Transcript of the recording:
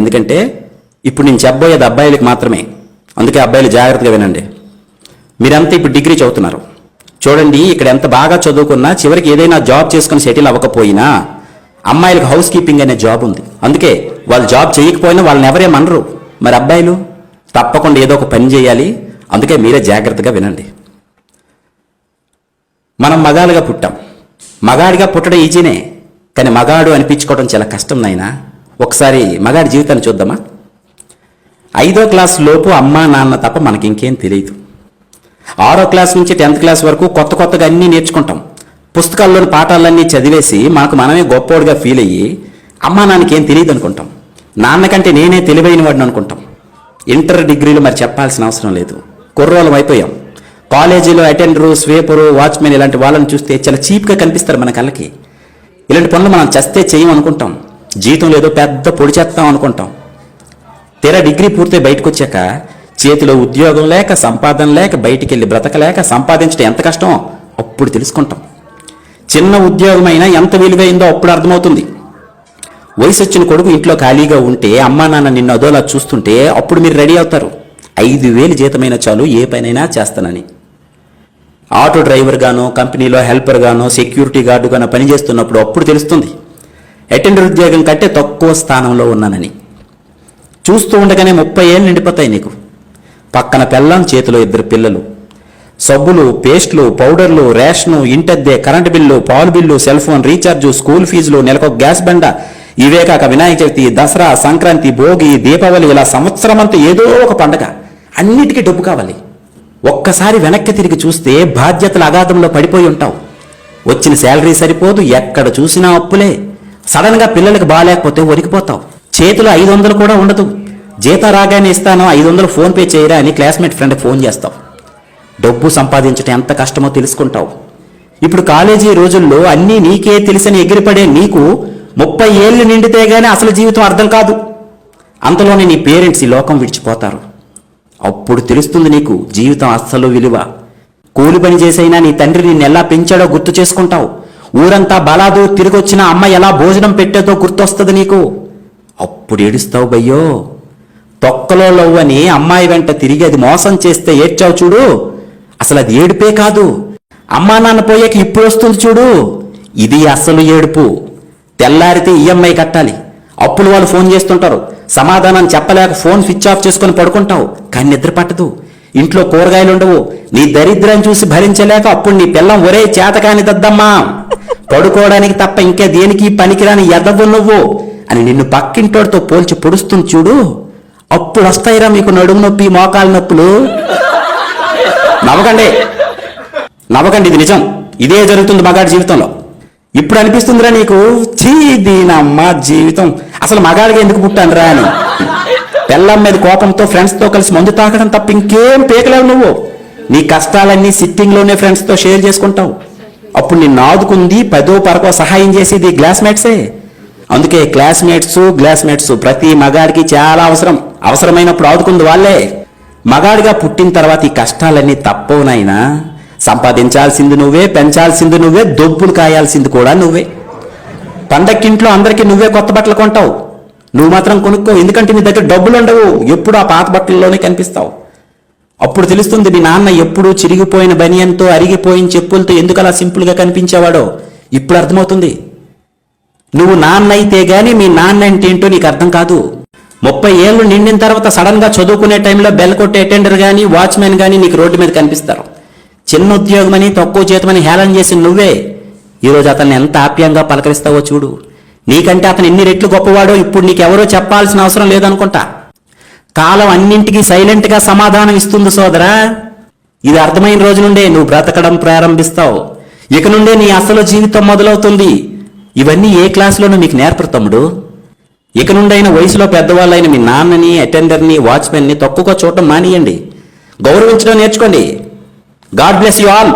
ఎందుకంటే ఇప్పుడు నేను చెప్పబోయేది అబ్బాయిలకు మాత్రమే. అందుకే అబ్బాయిలు జాగ్రత్తగా వినండి. మీరంతా ఇప్పుడు డిగ్రీ చదువుతున్నారు. చూడండి, ఇక్కడ ఎంత బాగా చదువుకున్నా చివరికి ఏదైనా జాబ్ చేసుకుని సెటిల్ అవ్వకపోయినా అమ్మాయిలకు హౌస్ కీపింగ్ అనే జాబ్ ఉంది. అందుకే వాళ్ళు జాబ్ చేయకపోయినా వాళ్ళని ఎవరేమనరు. మరి అబ్బాయిలు తప్పకుండా ఏదో ఒక పని చేయాలి. అందుకే మీరే జాగ్రత్తగా వినండి. మనం మగాలుగా పుట్టాం. మగాడిగా పుట్టడం ఈజీనే, కానీ మగాడు అనిపించుకోవడం చాలా కష్టం నాయనా. ఒకసారి మగాడి జీవితాన్ని చూద్దామా? 5వ క్లాస్ లోపు అమ్మా నాన్న తప్ప మనకి ఇంకేం తెలియదు. 6వ క్లాస్ నుంచి 10th క్లాస్ వరకు కొత్తగా అన్నీ నేర్చుకుంటాం. పుస్తకాల్లోని పాఠాలన్నీ చదివేసి మనకు మనమే గొప్పోడిగా ఫీల్ అయ్యి అమ్మా నాన్నకి ఏం తెలియదు అనుకుంటాం. నాన్నకంటే నేనే తెలివైన వాడిని అనుకుంటాం. ఇంటర్ డిగ్రీలు మరి చెప్పాల్సిన అవసరం లేదు. కుర్రోళ్ళం అయిపోయాం. కాలేజీలో అటెండరు, స్వీపరు, వాచ్మెన్ ఇలాంటి వాళ్ళని చూస్తే చాలా చీప్గా కనిపిస్తారు మన కళ్ళకి. ఇలాంటి పనులు మనం చస్తే చేయం అనుకుంటాం. జీతం లేదో పెద్ద పొడి చేస్తాం అనుకుంటాం. తీరా డిగ్రీ పూర్తి బయటకు వచ్చాక చేతిలో ఉద్యోగం లేక, సంపాదన లేక, బయటికి వెళ్ళి బ్రతకలేక సంపాదించడం ఎంత కష్టమో అప్పుడు తెలుసుకుంటాం. చిన్న ఉద్యోగమైనా ఎంత విలువైందో అప్పుడు అర్థమవుతుంది. వయసు వచ్చిన కొడుకు ఇంట్లో ఖాళీగా ఉంటే అమ్మా నాన్న నిన్ను అదోలా చూస్తుంటే అప్పుడు మీరు రెడీ అవుతారు. 5,000 జీతమైన చాలు ఏ పనైనా చేస్తానని. ఆటో డ్రైవర్ గానో, కంపెనీలో హెల్పర్ గానో, సెక్యూరిటీ గార్డు గానో పనిచేస్తున్నప్పుడు అప్పుడు తెలుస్తుంది అటెండర్ ఉద్యోగం కంటే తక్కువ స్థానంలో ఉన్నానని. చూస్తూ ఉండగానే 30 ఏళ్ళు నిండిపోతాయి నీకు. పక్కన పెళ్ళాం, చేతిలో 2 పిల్లలు. సబ్బులు, పేస్టులు, పౌడర్లు, రేషను, ఇంటద్దె, కరెంటు బిల్లు, పాలు bill, cell phone recharge, school ఫీజులు, నెలకు గ్యాస్ బండ, ఇవే కాక వినాయక చవితి, దసరా, సంక్రాంతి, భోగి, దీపావళి, ఇలా సంవత్సరం అంతా ఏదో ఒక పండగ. అన్నిటికీ డబ్బు కావాలి. ఒక్కసారి వెనక్కి తిరిగి చూస్తే బాధ్యతల అగాధంలో పడిపోయి ఉంటావు. వచ్చిన శాలరీ సరిపోదు, ఎక్కడ చూసినా అప్పులే. సడన్గా పిల్లలకు బాగాలేకపోతే ఒరికిపోతావు. చేతిలో 500 కూడా ఉండదు. జీతం రాగానే ఇస్తాను, 500 ఫోన్పే చేయరా అని క్లాస్మేట్ ఫ్రెండ్కి ఫోన్ చేస్తావు. డబ్బు సంపాదించడం ఎంత కష్టమో తెలుసుకుంటావు. ఇప్పుడు కాలేజీ రోజుల్లో అన్నీ నీకే తెలిసని ఎగిరిపడే నీకు 30 ఏళ్ళు నిండితే గానీ అసలు జీవితం అర్థం కాదు. అంతలోనే నీ పేరెంట్స్ ఈ లోకం విడిచిపోతారు. అప్పుడు తెలుస్తుంది నీకు జీవితం అస్సలు విలువ. కూలి పని చేసైనా నీ తండ్రి నిన్ను ఎలా పెంచాడో గుర్తు చేసుకుంటావు. ఊరంతా బలాదు తిరిగొచ్చిన అమ్మ ఎలా భోజనం పెట్టేదో గుర్తొస్తుంది నీకు. అప్పుడు ఏడుస్తావు బయ్యో. తొక్కలో లవ్వని అమ్మాయి వెంట తిరిగి అది మోసం చేస్తే ఏడ్చావు చూడు, అసలు అది ఏడుపే కాదు. అమ్మా నాన్న పోయాక ఇప్పుడు వస్తుంది చూడు, ఇది అసలు ఏడుపు. తెల్లారితే ఈఎంఐ కట్టాలి, అప్పులు వాళ్ళు ఫోన్ చేస్తుంటారు, సమాధానం చెప్పలేక ఫోన్ స్విచ్ ఆఫ్ చేసుకుని పడుకుంటావు. కానీ నిద్ర పట్టదు, ఇంట్లో కూరగాయలు ఉండవు. నీ దరిద్రం చూసి భరించలేక అప్పుడు నీ పిల్లం ఒరే చేతకాని దద్దమ్మా, పడుకోవడానికి తప్ప ఇంకా దేనికి పనికిరాని ఎదవు నువ్వు అని నిన్ను పక్కింటోడితో పోల్చి పొడుస్తుంది చూడు, అప్పుడు వస్తాయిరా మీకు నడుము నొప్పి, మోకాలు నొప్పులు. నవ్వకండి, ఇది నిజం. ఇదే జరుగుతుంది మగాడి జీవితంలో. ఇప్పుడు అనిపిస్తుందిరా నీకు, చీ దీనమ్మ జీవితం, అసలు మగాడిగా ఎందుకు పుట్టానురా అని. పెళ్ళం మీద కోపంతో ఫ్రెండ్స్తో కలిసి మందు తాకడం తప్ప ఇంకేం పీకలేవు నువ్వు. నీ కష్టాలన్నీ సిట్టింగ్లోనే ఫ్రెండ్స్తో షేర్ చేసుకుంటావు. అప్పుడు నిన్ను ఆదుకుంది 10వ 12వ సహాయం చేసేది క్లాస్మేట్సే. అందుకే గ్లాస్మేట్స్ ప్రతి మగాడికి చాలా అవసరమైనప్పుడు ఆదుకుంది వాళ్ళే. మగాడిగా పుట్టిన తర్వాత ఈ కష్టాలన్నీ తప్పవునైనా సంపాదించాల్సింది నువ్వే, పెంచాల్సింది నువ్వే, దొబ్బులు కాయాల్సింది కూడా నువ్వే. పండక్కింట్లో అందరికీ నువ్వే కొత్త బట్టలు కొంటావు, నువ్వు మాత్రం కొనుక్కో. ఎందుకంటే నీ దగ్గర డబ్బులు ఉండవు, ఎప్పుడు ఆ పాత బట్టల్లోనే కనిపిస్తావు. అప్పుడు తెలుస్తుంది నీ నాన్న ఎప్పుడు చిరిగిపోయిన బనియన్తో, అరిగిపోయిన చెప్పులతో ఎందుకు అలా సింపుల్గా కనిపించేవాడో. ఇప్పుడు అర్థమవుతుంది. నువ్వు నాన్న అయితే గానీ మీ నాన్న అంటే ఏంటో నీకు అర్థం కాదు. 30 ఏళ్ళు నిండిన తర్వాత సడన్ గా చదువుకునే టైంలో బెల్ కొట్టే అటెండర్ గానీ, వాచ్మెన్ గానీ నీకు రోడ్డు మీద కనిపిస్తారు. చిన్న ఉద్యోగమని, తక్కువ జీతమని హేళన చేసి నువ్వే ఈరోజు అతన్ని ఎంత ఆప్యంగా పలకరిస్తావో చూడు. నీకంటే అతను ఎన్ని రెట్లు గొప్పవాడో ఇప్పుడు నీకెవరో చెప్పాల్సిన అవసరం లేదనుకుంటా. కాలం అన్నింటికీ సైలెంట్గా సమాధానం ఇస్తుంది సోదరా. ఇది అర్థమైన రోజు నుండే నువ్వు బ్రతకడం ప్రారంభిస్తావు. ఇక నుండే నీ అసలు జీవితం మొదలవుతుంది. ఇవన్నీ ఏ క్లాసులోనూ మీకు నేర్పరు తమ్ముడు. ఇక నుండైన వయసులో పెద్దవాళ్ళైన మీ నాన్నని, అటెండర్ని, వాచ్మెన్ని తక్కువగా చూడటం మానేయండి. గౌరవించడం నేర్చుకోండి. God bless you all.